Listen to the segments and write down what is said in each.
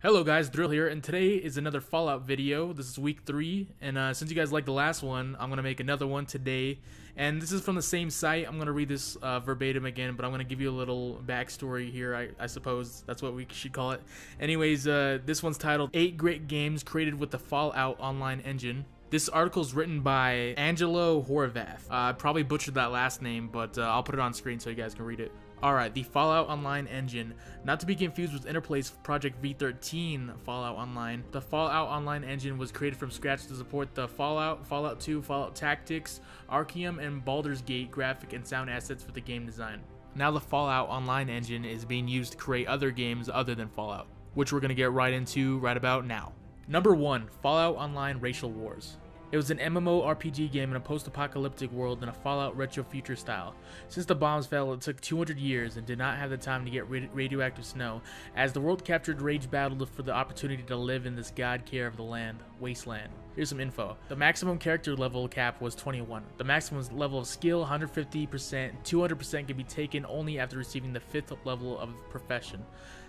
Hello guys, Drill here, and today is another Fallout video. This is week 3, and since you guys liked the last one, I'm going to make another one today. And this is from the same site. I'm going to read this verbatim again, but I'm going to give you a little backstory here, I suppose. That's what we should call it. Anyways, this one's titled 8 Great Games Created with the Fallout Online Engine. This article is written by Angelo Horvath. I probably butchered that last name, but I'll put it on screen so you guys can read it. Alright, the Fallout Online engine. Not to be confused with Interplay's Project V13 Fallout Online. The Fallout Online engine was created from scratch to support the Fallout, Fallout 2, Fallout Tactics, Arkham, and Baldur's Gate graphic and sound assets for the game design. Now the Fallout Online engine is being used to create other games other than Fallout, which we're going to get right into right about now. Number 1, Fallout Online Racial Wars. It was an MMORPG game in a post-apocalyptic world in a Fallout retro future style. Since the bombs fell, it took 200 years and did not have the time to get radioactive snow, as the world captured rage battled for the opportunity to live in this god care of the land, Wasteland. Here's some info. The maximum character level cap was 21. The maximum level of skill 150%, 200% can be taken only after receiving the 5th level of profession.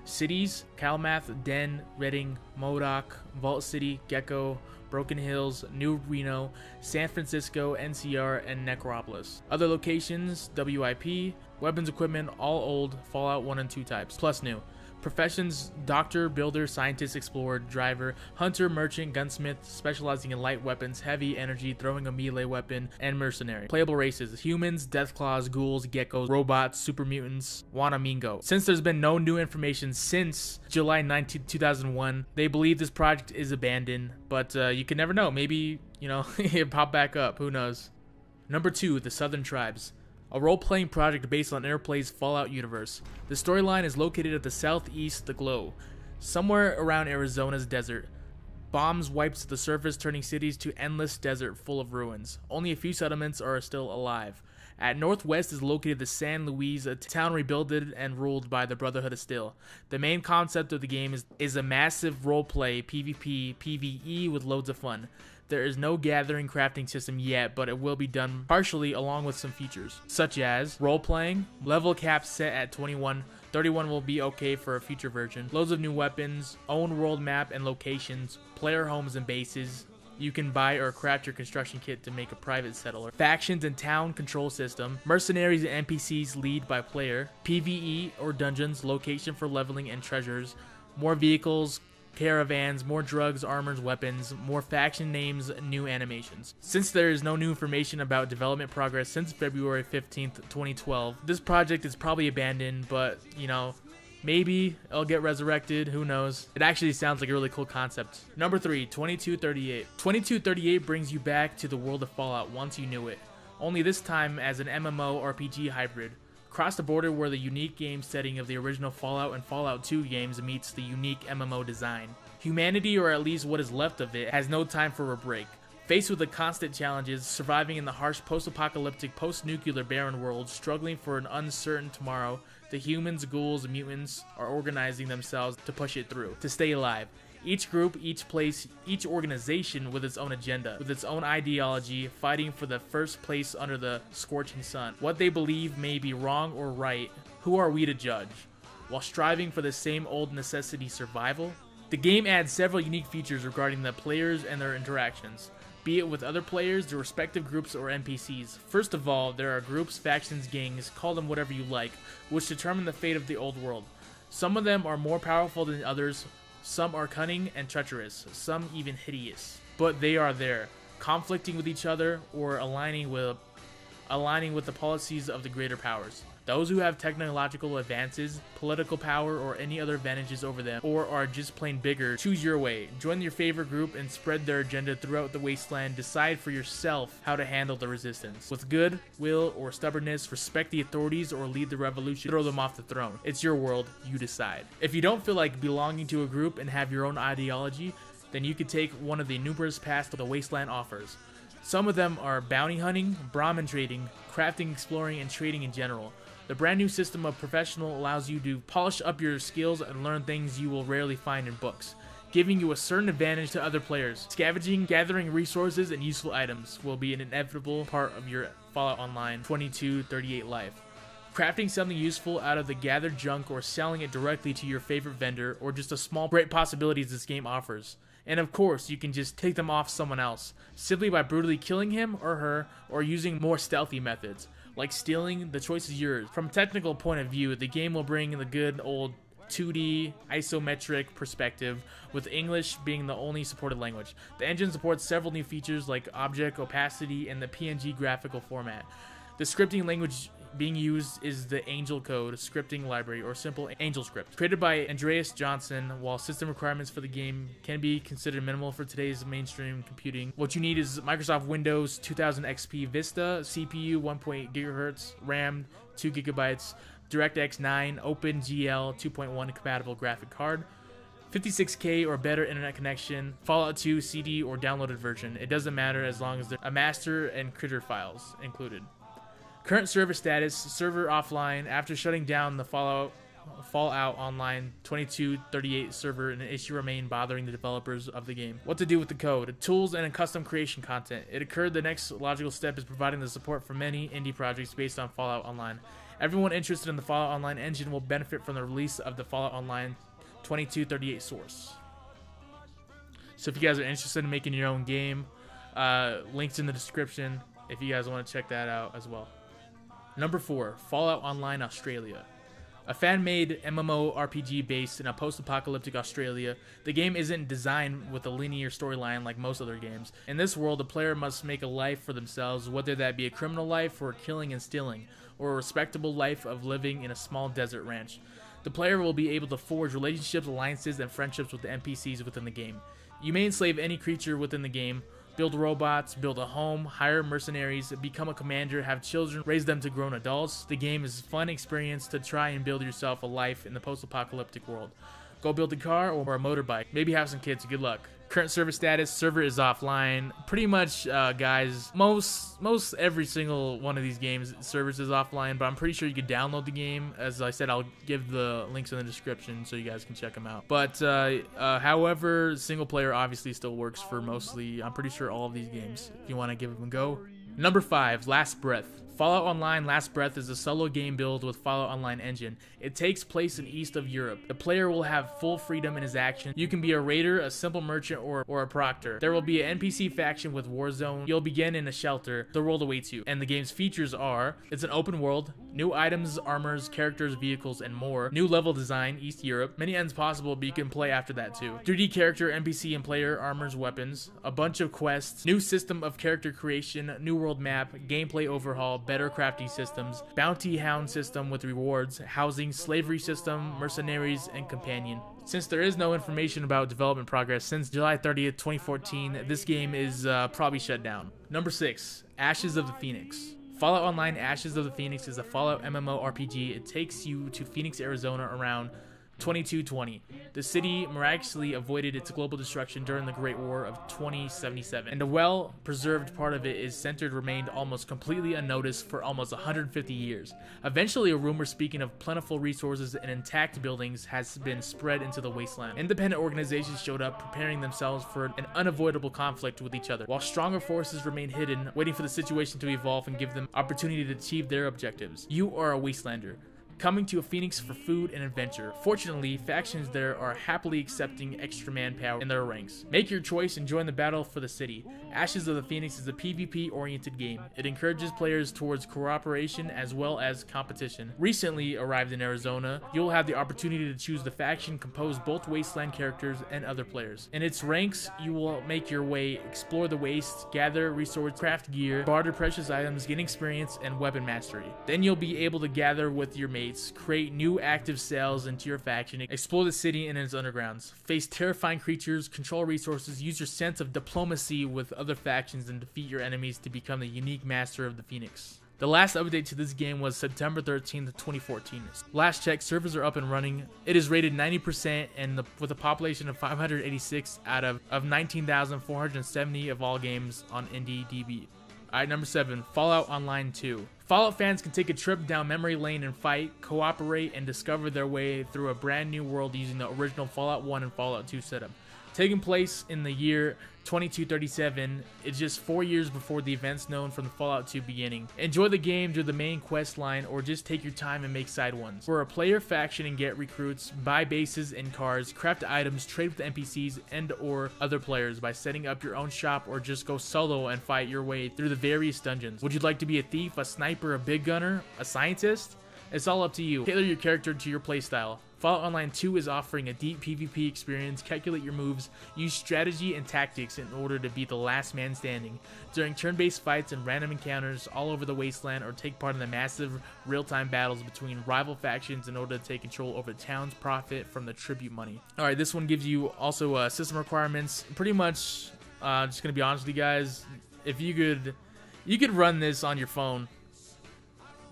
Cities: Kalmath, Den, Redding, Modoc, Vault City, Gecko, Broken Hills, New Reno, San Francisco, NCR, and Necropolis. Other locations: WIP. Weapons equipment, all old, Fallout 1 and 2 types, plus new. Professions: doctor, builder, scientist, explorer, driver, hunter, merchant, gunsmith, specializing in light weapons, heavy energy, throwing a melee weapon, and mercenary. Playable races: humans, deathclaws, ghouls, geckos, robots, super mutants, Wanamingo. Since there's been no new information since July 19, 2001, they believe this project is abandoned, but you can never know. Maybe, you know, it pop back up. Who knows? Number 2, the Southern Tribes. A role-playing project based on Interplay's Fallout universe. The storyline is located at the southeast of the globe, somewhere around Arizona's desert. Bombs wiped the surface, turning cities to endless desert full of ruins. Only a few settlements are still alive. At northwest is located the San Luis, a town rebuilded and ruled by the Brotherhood of Steel. The main concept of the game is a massive role-play PvP, PvE with loads of fun. There is no gathering crafting system yet, but it will be done partially along with some features, such as role-playing, level cap set at 21, 31 will be okay for a future version, loads of new weapons, own world map and locations, player homes and bases. You can buy or craft your construction kit to make a private settler. Factions and town control system. Mercenaries and NPCs lead by player. PvE or dungeons, location for leveling and treasures. More vehicles, caravans, more drugs, armors, weapons, more faction names, new animations. Since there is no new information about development progress since February 15th, 2012, this project is probably abandoned, but, you know, maybe it'll get resurrected, who knows. It actually sounds like a really cool concept. Number 3, 2238. 2238 brings you back to the world of Fallout once you knew it, only this time as an MMORPG hybrid. Cross the border where the unique game setting of the original Fallout and Fallout 2 games meets the unique MMO design. Humanity, or at least what is left of it, has no time for a break. Faced with the constant challenges, surviving in the harsh post-apocalyptic, post-nuclear barren world, struggling for an uncertain tomorrow, the humans, ghouls, and mutants are organizing themselves to push it through, to stay alive. Each group, each place, each organization with its own agenda, with its own ideology, fighting for the first place under the scorching sun. What they believe may be wrong or right, who are we to judge? While striving for the same old necessity, survival? The game adds several unique features regarding the players and their interactions, be it with other players, their respective groups, or NPCs. First of all, there are groups, factions, gangs, call them whatever you like, which determine the fate of the old world. Some of them are more powerful than others. Some are cunning and treacherous, some even hideous. But they are there, conflicting with each other or aligning with the policies of the greater powers. Those who have technological advances, political power, or any other advantages over them, or are just plain bigger, choose your way. Join your favorite group and spread their agenda throughout the wasteland. Decide for yourself how to handle the resistance. With good will or stubbornness, respect the authorities or lead the revolution, throw them off the throne. It's your world, you decide. If you don't feel like belonging to a group and have your own ideology, then you could take one of the numerous paths the wasteland offers. Some of them are bounty hunting, Brahmin trading, crafting, exploring, and trading in general. The brand new system of professional allows you to polish up your skills and learn things you will rarely find in books, giving you a certain advantage to other players. Scavenging, gathering resources, and useful items will be an inevitable part of your Fallout Online 2238 life. crafting something useful out of the gathered junk or selling it directly to your favorite vendor, or just a small great possibilities this game offers. And of course, you can just take them off someone else, simply by brutally killing him or her, or using more stealthy methods, like stealing. The choice is yours. From a technical point of view, the game will bring the good old 2D isometric perspective, with English being the only supported language. The engine supports several new features like object opacity and the PNG graphical format. The scripting language being used is the Angel Code scripting library, or simple Angel Script, created by Andreas Johnson. While system requirements for the game can be considered minimal for today's mainstream computing, what you need is Microsoft Windows 2000 XP Vista, CPU 1.8 GHz, RAM 2 GB, DirectX 9, OpenGL 2.1 compatible graphic card, 56K or better internet connection, Fallout 2 CD or downloaded version. It doesn't matter as long as there's a master and critter files included. Current server status: server offline after shutting down the Fallout Online 2238 server, and an issue remained bothering the developers of the game. What to do with the code, tools, and custom creation content. It occurred the next logical step is providing the support for many indie projects based on Fallout Online. Everyone interested in the Fallout Online engine will benefit from the release of the Fallout Online 2238 source. So if you guys are interested in making your own game, links in the description if you guys want to check that out as well. Number 4, Fallout Online Australia. A fan-made MMORPG based in a post-apocalyptic Australia, the game isn't designed with a linear storyline like most other games. In this world, the player must make a life for themselves, whether that be a criminal life for killing and stealing, or a respectable life of living in a small desert ranch. The player will be able to forge relationships, alliances, and friendships with the NPCs within the game. You may enslave any creature within the game, build robots, build a home, hire mercenaries, become a commander, have children, raise them to grown adults. The game is a fun experience to try and build yourself a life in the post-apocalyptic world. Go build a car or a motorbike. Maybe have some kids. Good luck. Current server status: server is offline. Pretty much, guys, most every single one of these games servers is offline, but I'm pretty sure you could download the game. As I said, I'll give the links in the description so you guys can check them out. But however, single player obviously still works for mostly, I'm pretty sure, all of these games if you want to give them a go. Number 5, Last Breath. Fallout Online Last Breath is a solo game build with Fallout Online engine. It takes place in east of Europe. The player will have full freedom in his action. You can be a raider, a simple merchant, or a proctor. There will be an NPC faction with Warzone. You'll begin in a shelter. The world awaits you. And the game's features are: it's an open world, new items, armors, characters, vehicles, and more. New level design, East Europe. Many ends possible, but you can play after that too. 3D character, NPC, and player, armors, weapons. A bunch of quests. New system of character creation, new world map, gameplay overhaul, better crafting systems, bounty hound system with rewards, housing, slavery system, mercenaries, and companion. Since there is no information about development progress since July 30th, 2014, this game is probably shut down. Number 6, Ashes of the Phoenix. Fallout Online Ashes of the Phoenix is a Fallout MMORPG. It takes you to Phoenix, Arizona around 2220. The city miraculously avoided its global destruction during the Great War of 2077, and the well-preserved part of it is centered remained almost completely unnoticed for almost 150 years. Eventually, a rumor speaking of plentiful resources and intact buildings has been spread into the wasteland. Independent organizations showed up, preparing themselves for an unavoidable conflict with each other, while stronger forces remain hidden, waiting for the situation to evolve and give them opportunity to achieve their objectives. You are a wastelander, coming to a Phoenix for food and adventure. Fortunately, factions there are happily accepting extra manpower in their ranks. Make your choice and join the battle for the city. Ashes of the Phoenix is a PvP-oriented game. It encourages players towards cooperation as well as competition. Recently arrived in Arizona, you'll have the opportunity to choose the faction composed both Wasteland characters and other players. In its ranks, you will make your way, explore the wastes, gather resources, craft gear, barter precious items, gain experience, and weapon mastery. Then you'll be able to gather with your mates, create new active cells into your faction, explore the city and its undergrounds, face terrifying creatures, control resources, use your sense of diplomacy with other factions, and defeat your enemies to become the unique master of the Phoenix. The last update to this game was September 13th, 2014. Last check, servers are up and running. It is rated 90% and with a population of 586 out of 19,470 of all games on IndieDB. Alright, number 7, Fallout Online 2. Fallout fans can take a trip down memory lane and fight, cooperate, and discover their way through a brand new world using the original Fallout 1 and Fallout 2 setup. Taking place in the year 2237, it's just 4 years before the events known from the Fallout 2 beginning. Enjoy the game, do the main quest line, or just take your time and make side ones. For a player faction and get recruits, buy bases and cars, craft items, trade with NPCs and or other players by setting up your own shop, or just go solo and fight your way through the various dungeons. Would you like to be a thief, a sniper, a big gunner, a scientist? It's all up to you. Tailor your character to your playstyle. Fallout Online 2 is offering a deep PvP experience. Calculate your moves, use strategy and tactics in order to be the last man standing during turn-based fights and random encounters all over the wasteland, or take part in the massive real-time battles between rival factions in order to take control over the town's profit from the tribute money. Alright, this one gives you also system requirements. Pretty much, just gonna be honest with you guys, if you could run this on your phone.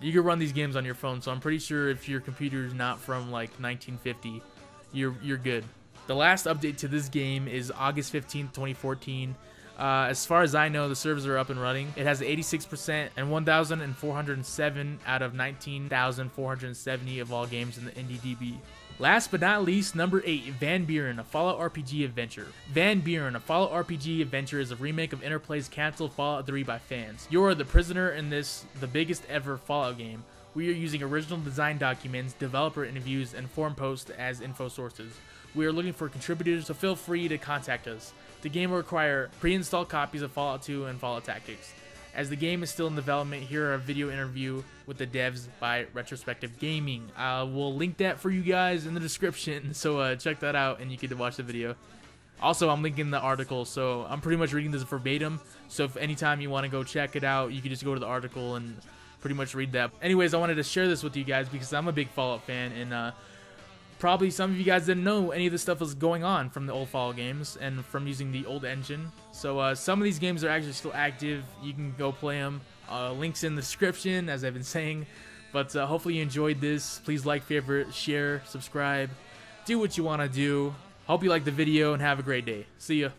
You can run these games on your phone, so I'm pretty sure if your computer is not from like 1950, you're good. The last update to this game is August 15th, 2014. As far as I know, the servers are up and running. It has 86% and 1,407 out of 19,470 of all games in the IndieDB. Last but not least, number 8, Van Buren, a Fallout RPG adventure. Van Buren, a Fallout RPG adventure, is a remake of Interplay's canceled Fallout 3 by fans. You are the prisoner in this, the biggest ever Fallout game. We are using original design documents, developer interviews, and forum posts as info sources. We are looking for contributors, so feel free to contact us. The game will require pre-installed copies of Fallout 2 and Fallout Tactics. As the game is still in development, here are a video interview with the devs by Retrospective Gaming. We'll link that for you guys in the description, so check that out and you can watch the video. Also, I'm linking the article, so I'm pretty much reading this verbatim, so if anytime you want to go check it out, you can just go to the article and pretty much read that. Anyways, I wanted to share this with you guys because I'm a big Fallout fan, and probably some of you guys didn't know any of this stuff was going on from the old Fallout games and from using the old engine. So some of these games are actually still active. You can go play them. Links in the description, as I've been saying. But hopefully you enjoyed this. Please like, favorite, share, subscribe. Do what you want to do. Hope you liked the video and have a great day. See ya.